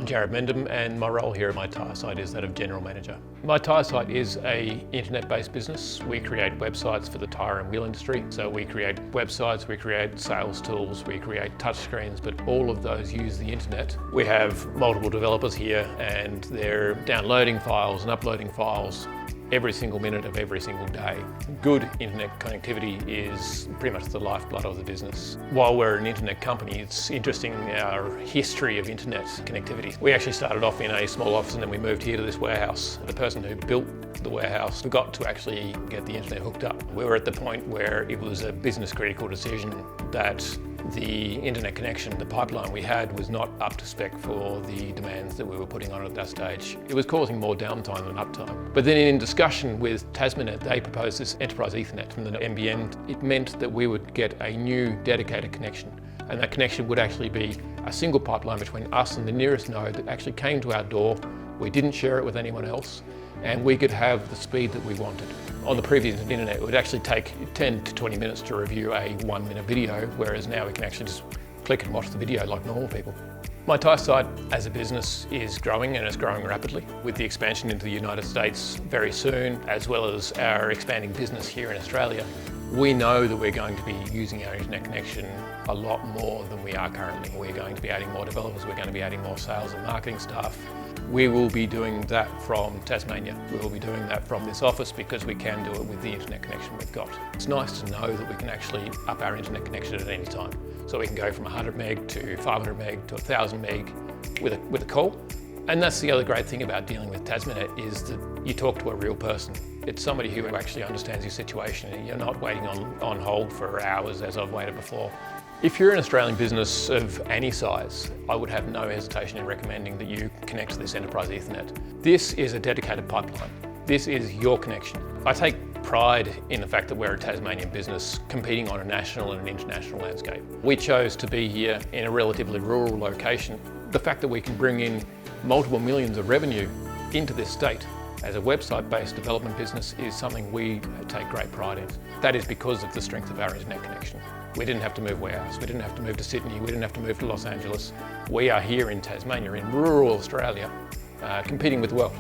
I'm Jared Mendham and my role here at My Tyre Site is that of General Manager. My Tyre Site is an internet-based business. We create websites for the tyre and wheel industry. So we create websites, we create sales tools, we create touchscreens, but all of those use the internet. We have multiple developers here and they're downloading files and uploading files every single minute of every single day. Good internet connectivity is pretty much the lifeblood of the business. While we're an internet company, it's interesting our history of internet connectivity. We actually started off in a small office and then we moved here to this warehouse. The person who built the warehouse forgot to actually get the internet hooked up. We were at the point where it was a business critical decision that the internet connection, the pipeline we had was not up to spec for the demands that we were putting on at that stage. It was causing more downtime than uptime. But then in discussion with Tasmanet, they proposed this Enterprise Ethernet from the NBN. It meant that we would get a new dedicated connection. And that connection would actually be a single pipeline between us and the nearest node that actually came to our door. We didn't share it with anyone else, and we could have the speed that we wanted. On the previous internet, it would actually take 10 to 20 minutes to review a 1-minute video, whereas now we can actually just click and watch the video like normal people. My Tyre Site as a business is growing, and it's growing rapidly. With the expansion into the United States very soon, as well as our expanding business here in Australia, we know that we're going to be using our internet connection a lot more than we are currently. We're going to be adding more developers, we're going to be adding more sales and marketing staff. We will be doing that from Tasmania. We will be doing that from this office because we can do it with the internet connection we've got. It's nice to know that we can actually up our internet connection at any time. So we can go from 100 meg to 500 meg to 1000 meg with a call. And that's the other great thing about dealing with Tasmanet is that you talk to a real person. It's somebody who actually understands your situation and you're not waiting on hold for hours as I've waited before. If you're an Australian business of any size, I would have no hesitation in recommending that you connect to this Enterprise Ethernet. This is a dedicated pipeline. This is your connection. I take pride in the fact that we're a Tasmanian business competing on a national and an international landscape. We chose to be here in a relatively rural location. The fact that we can bring in multiple millions of revenue into this state as a website-based development business is something we take great pride in. That is because of the strength of our internet connection. We didn't have to move warehouse, we didn't have to move to Sydney, we didn't have to move to Los Angeles. We are here in Tasmania, in rural Australia, competing with the world.